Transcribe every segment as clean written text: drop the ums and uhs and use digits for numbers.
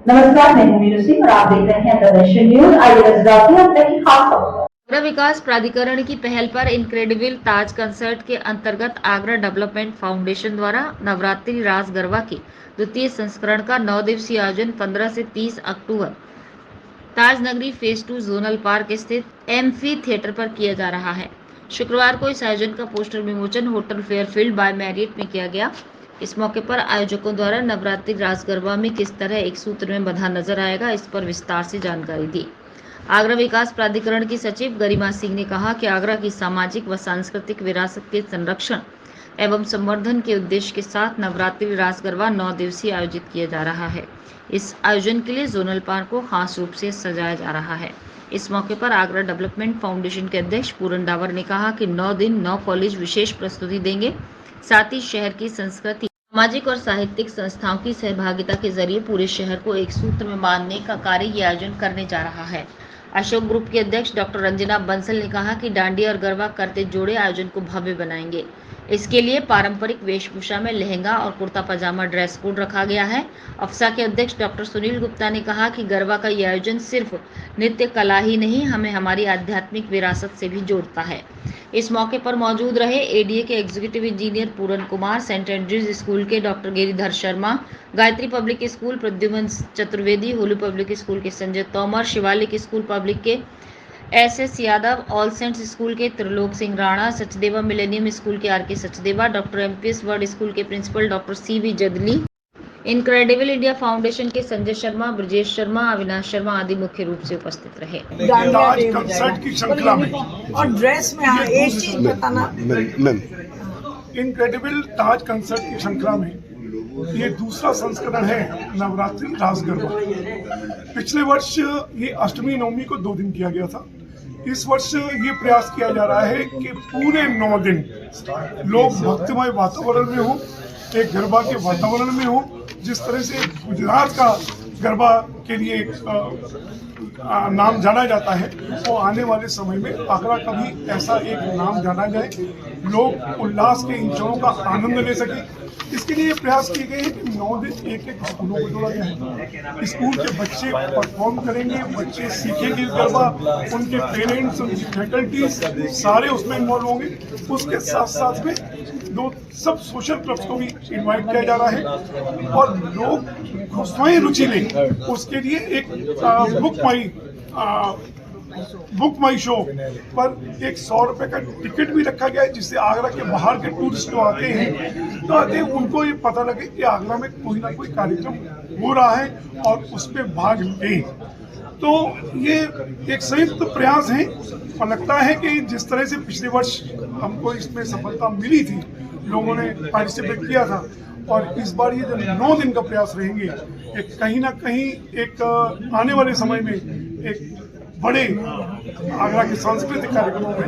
नमस्कार, मैं हूं मीनू सिंह और आप देख रहे हैं प्रदर्शन न्यूज। आइए नजर डालते हैं अब तक की खास खबरों। आगरा विकास प्राधिकरण की पहल पर इनक्रेडिबल ताज कंसर्ट के अंतर्गत आगरा डेवलपमेंट फाउंडेशन द्वारा नवरात्रि रास गरबा के द्वितीय संस्करण का 9 दिवसीय आयोजन 15 से 30 अक्टूबर ताज नगरी फेज 2 जोनल पार्क स्थित एम्फी थिएटर पर किया जा रहा है। शुक्रवार को इस आयोजन का पोस्टर विमोचन होटल फेयरफील्ड बाय मैरियट में किया गया। इस मौके पर आयोजकों द्वारा नवरात्रि रास गरबा में किस तरह एक सूत्र में बंधा नजर आएगा, इस पर विस्तार से जानकारी दी। आगरा विकास प्राधिकरण की सचिव गरिमा सिंह ने कहा कि आगरा की सामाजिक व सांस्कृतिक विरासत के संरक्षण एवं संवर्धन के उद्देश्य के साथ नवरात्रि रास गरबा 9 दिवसीय आयोजित किया जा रहा है। इस आयोजन के लिए जोनल पार्क को खास रूप से सजाया जा रहा है। इस मौके पर आगरा डेवलपमेंट फाउंडेशन के अध्यक्ष पूरन डावर ने कहा कि 9 दिन 9 कॉलेज विशेष प्रस्तुति देंगे। साथ ही शहर की संस्कृति, सामाजिक और साहित्यिक संस्थाओं की सहभागिता के जरिए पूरे शहर को एक सूत्र में बांधने का कार्य ये आयोजन करने जा रहा है। अशोक ग्रुप के अध्यक्ष डॉक्टर रंजना बंसल ने कहा कि डांडिया और गरबा करते जोड़े आयोजन को भव्य बनाएंगे। इसके लिए पारंपरिक वेशभूषा में लहंगा और कुर्ता पजामा ड्रेस कोड रखा गया है। अफसा के अध्यक्ष डॉक्टर सुनील गुप्ता ने कहा कि गरबा का यह आयोजन सिर्फ नृत्य कला ही नहीं, हमें हमारी आध्यात्मिक विरासत से भी जोड़ता है। इस मौके पर मौजूद रहे एडीए के executive engineer Puran Kumar, Saint Andrews School के doctor Giridhar Sharma, Gayatri Public School Pradyuman Chaturvedi, Holy Public School के संजय तोमर, शिवालिक स्कूल पब्लिक के SS Yadav, All Saints School के त्रिलोक सिंह राणा, सचदेवा मिलेनियम स्कूल के RK Sachdeva, doctor MPS World School के principal doctor CV Jadli, Incredible India Foundation के संजय शर्मा, ब्रजेश शर्मा, अविनाश शर्मा आदि मुख्य रूप से उपस्थित रहे। ताज कंसर्ट की श्रृंखला में और ड्रेस में एक चीज बताना, इनक्रेडिबल ताज कंसर्ट की श्रृंखला में ये दूसरा संस्करण है नवरात्रि रास गरबा। पिछले वर्ष ये अष्टमी नवमी को 2 दिन किया गया था। इस वर्ष ये प्रयास किया जा रहा है कि पूरे 9 दिन लोग भक्तिमय वातावरण में हो, एक गरबा के वातावरण में हो। जिस तरह से गुजरात का गरबा के लिए नाम जाना जाता है, वो आने वाले समय में आगरा का भी ऐसा एक नाम जाना जाए, लोग उल्लास के इन क्षणों का आनंद ले सके। इसके लिए प्रयास किए गए हैं कि 9 दिन एक स्कूलों को जोड़ा गया है। स्कूल के बच्चे परफॉर्म करेंगे, बच्चे सीखेंगे गरबा, उनके पेरेंट्स, उनकी फैकल्टीज सारे उसमें इन्वॉल्व होंगे। उसके साथ साथ में सब सोशल क्लब्स को भी इनवाइट किया जा रहा है और लोग स्वयं रुचि लें। उसके लिए एक बुक माई शो पर एक 100 रुपए का टिकट भी रखा गया है, जिससे आगरा के बाहर के टूरिस्ट जो आते हैं उनको ये पता लगे कि आगरा में कोई ना कोई कार्यक्रम हो रहा है और उसमें भाग लें। तो ये एक संयुक्त प्रयास है और लगता है कि जिस तरह से पिछले वर्ष हमको इसमें सफलता मिली थी, लोगों ने पार्टिसिपेट किया था, और इस बार ये जब 9 दिन का प्रयास रहेंगे, एक कहीं ना कहीं एक आने वाले समय में एक बड़े आगरा के सांस्कृतिक कार्यक्रमों में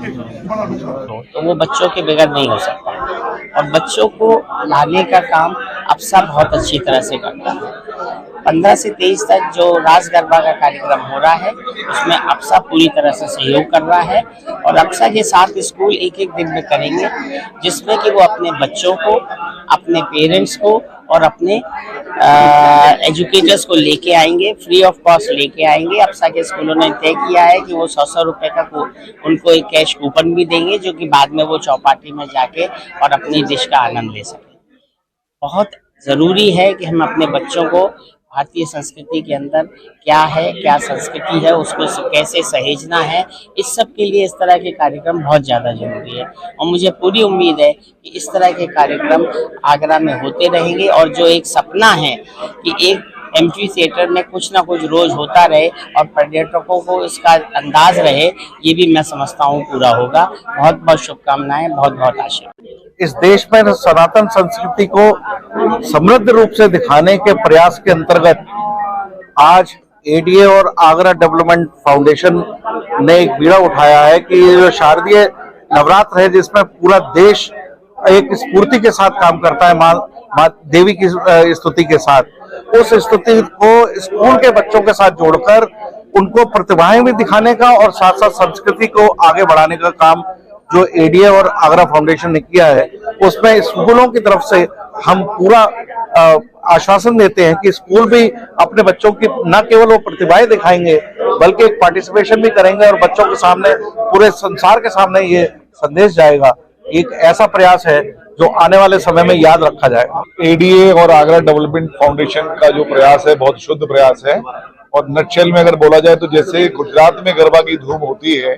एक बड़ा रूप तो वो बच्चों के बगैर नहीं हो सकता और बच्चों को लाने का काम अफसा बहुत अच्छी तरह से करता है। 15 से 23 तक जो रास गरबा का कार्यक्रम हो रहा है, उसमें अफसा पूरी तरह से सहयोग कर रहा है और अफसा के साथ स्कूल एक दिन में करेंगे, जिसमें कि वो अपने बच्चों को, अपने पेरेंट्स को और अपने एजुकेटर्स को लेके आएंगे, फ्री ऑफ कॉस्ट लेके आएंगे। अफसा के स्कूलों ने तय किया है कि वो 100 रुपए का उनको एक कैश कूपन भी देंगे, जो कि बाद में वो चौपाटी में जाके और अपनी डिश का आनंद ले सकें। बहुत ज़रूरी है कि हम अपने बच्चों को भारतीय संस्कृति के अंदर क्या है, क्या संस्कृति है, उसको कैसे सहेजना है, इस सब के लिए इस तरह के कार्यक्रम बहुत ज़्यादा जरूरी है। और मुझे पूरी उम्मीद है कि इस तरह के कार्यक्रम आगरा में होते रहेंगे और जो एक सपना है कि एक एम्फी थिएटर में कुछ ना कुछ रोज होता रहे और पर्यटकों को इसका अंदाज रहे, ये भी मैं समझता हूँ पूरा होगा। बहुत बहुत शुभकामनाएं, बहुत बहुत आशीर्वाद। इस देश में सनातन संस्कृति को समृद्ध रूप से दिखाने के प्रयास के अंतर्गत आज एडीए और आगरा डेवलपमेंट फाउंडेशन ने एक बीड़ा उठाया है कि ये जो शारदीय नवरात्र है, जिसमें पूरा देश एक स्फूर्ति के साथ काम करता है, माँ देवी की स्तुति के साथ, उस स्तुति को स्कूल के बच्चों के साथ जोड़कर उनको प्रतिभाएं भी दिखाने का और साथ साथ संस्कृति को आगे बढ़ाने का काम जो एडीए और आगरा फाउंडेशन ने किया है, उसमें स्कूलों की तरफ से हम पूरा आश्वासन देते हैं कि स्कूल भी अपने बच्चों की न केवल वो प्रतिभाएं दिखाएंगे बल्कि एक पार्टिसिपेशन भी करेंगे और बच्चों के सामने, पूरे संसार के सामने ये संदेश जाएगा। एक ऐसा प्रयास है जो आने वाले समय में याद रखा जाएगा। एडीए और आगरा डेवलपमेंट फाउंडेशन का जो प्रयास है बहुत शुद्ध प्रयास है। और नटशेल में अगर बोला जाए तो जैसे गुजरात में गरबा की धूम होती है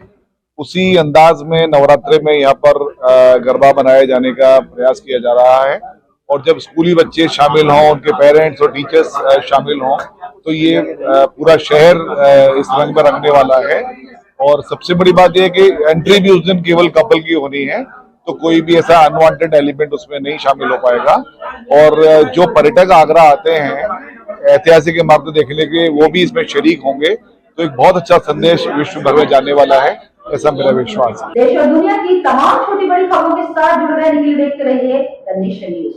उसी अंदाज में नवरात्रि में यहाँ पर गरबा बनाए जाने का प्रयास किया जा रहा है। और जब स्कूली बच्चे शामिल हों, उनके पेरेंट्स और टीचर्स शामिल हों, तो ये पूरा शहर इस रंग में रंगने वाला है। और सबसे बड़ी बात यह है कि एंट्री भी उस दिन केवल कपल की होनी है, तो कोई भी ऐसा अनवांटेड एलिमेंट उसमें नहीं शामिल हो पाएगा। और जो पर्यटक आगरा आते हैं ऐतिहासिक इमारतें देखने के, वो भी इसमें शरीक होंगे। तो एक बहुत अच्छा संदेश विश्व भर में जाने वाला है, ऐसा मेरा विश्वास है। देश और दुनिया की तमाम छोटी बड़ी खबरों के साथ जुड़े रहने के लिए देखते रहिए द नेशन न्यूज।